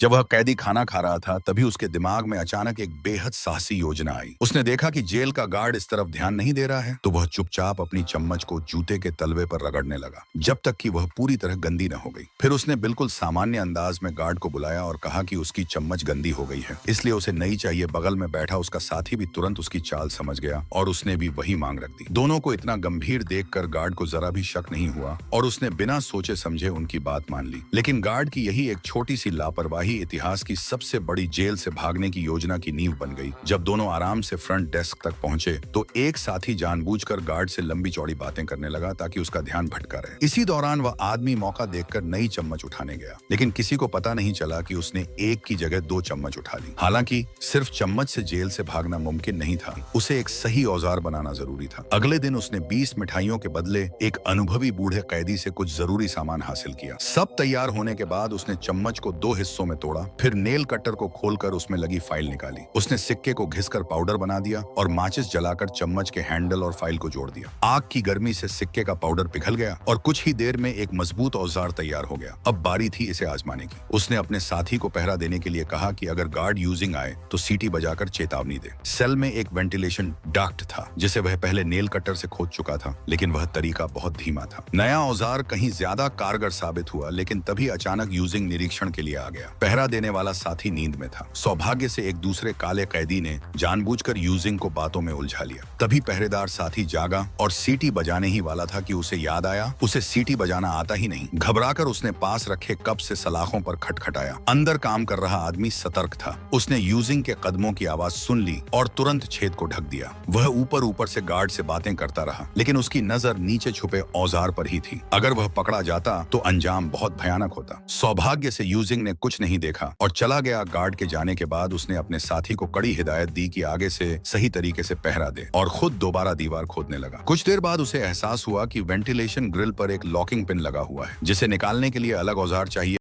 जब वह कैदी खाना खा रहा था तभी उसके दिमाग में अचानक एक बेहद साहसी योजना आई। उसने देखा कि जेल का गार्ड इस तरफ ध्यान नहीं दे रहा है, तो वह चुपचाप अपनी चम्मच को जूते के तलवे पर रगड़ने लगा जब तक कि वह पूरी तरह गंदी न हो गई। फिर उसने बिल्कुल सामान्य अंदाज में गार्ड को बुलाया और कहा कि उसकी चम्मच गंदी हो गई है, इसलिए उसे नई चाहिए। बगल में बैठा उसका साथी भी तुरंत उसकी चाल समझ गया और उसने भी वही मांग रख दी। दोनों को इतना गंभीर देखकर गार्ड को जरा भी शक नहीं हुआ और उसने बिना सोचे समझे उनकी बात मान ली। लेकिन गार्ड की यही एक छोटी सी लापरवाही इतिहास की सबसे बड़ी जेल से भागने की योजना की नींव बन गई। जब दोनों आराम से फ्रंट डेस्क तक पहुंचे तो एक साथी जानबूझकर गार्ड से लंबी चौड़ी बातें करने लगा ताकि उसका ध्यान भटका रहे। इसी दौरान वह आदमी मौका देखकर नई चम्मच उठाने गया, लेकिन किसी को पता नहीं चला कि उसने एक की जगह दो चम्मच उठा ली। हालांकि सिर्फ चम्मच से जेल से भागना मुमकिन नहीं था, उसे एक सही औजार बनाना जरूरी था। अगले दिन उसने 20 मिठाइयों के बदले एक अनुभवी बूढ़े कैदी से कुछ जरूरी सामान हासिल किया। सब तैयार होने के बाद उसने चम्मच को दो हिस्सों में तोड़ा, फिर नेल कटर को खोलकर उसमें लगी फाइल निकाली। उसने सिक्के को घिसकर पाउडर बना दिया और माचिस जलाकर चम्मच के हैंडल और फाइल को जोड़ दिया। आग की गर्मी से सिक्के का पाउडर पिघल गया और कुछ ही देर में एक मजबूत औजार तैयार हो गया। अब बारी थी इसे आजमाने की। उसने अपने साथी को पहरा देने के लिए कहा कि अगर गार्ड यूजिंग आए तो सीटी बजाकर चेतावनी दे। सेल में एक वेंटिलेशन डक्ट था जिसे वह पहले नेल कटर से खोद चुका था, लेकिन वह तरीका बहुत धीमा था। नया औजार कहीं ज्यादा कारगर साबित हुआ, लेकिन तभी अचानक यूजिंग निरीक्षण के लिए आ गया। पहरा देने वाला साथी नींद में था। सौभाग्य से एक दूसरे काले कैदी ने जानबूझकर यूजिंग को बातों में उलझा लिया। तभी पहरेदार साथी जागा और सीटी बजाने ही वाला था कि उसे याद आया उसे सीटी बजाना आता ही नहीं। घबराकर उसने पास रखे कप से सलाखों पर खटखटाया। अंदर काम कर रहा आदमी सतर्क था। उसने यूजिंग के कदमों की आवाज सुन ली और तुरंत छेद को ढक दिया। वह ऊपर ऊपर से गार्ड से बातें करता रहा, लेकिन उसकी नजर नीचे छुपे औजार पर ही थी। अगर वह पकड़ा जाता तो अंजाम बहुत भयानक होता। सौभाग्य से यूजिंग ने कुछ नहीं देखा और चला गया। गार्ड के जाने के बाद उसने अपने साथी को कड़ी हिदायत दी कि आगे से सही तरीके से पहरा दे और खुद दोबारा दीवार खोदने लगा। कुछ देर बाद उसे एहसास हुआ कि वेंटिलेशन ग्रिल पर एक लॉकिंग पिन लगा हुआ है, जिसे निकालने के लिए अलग औजार चाहिए।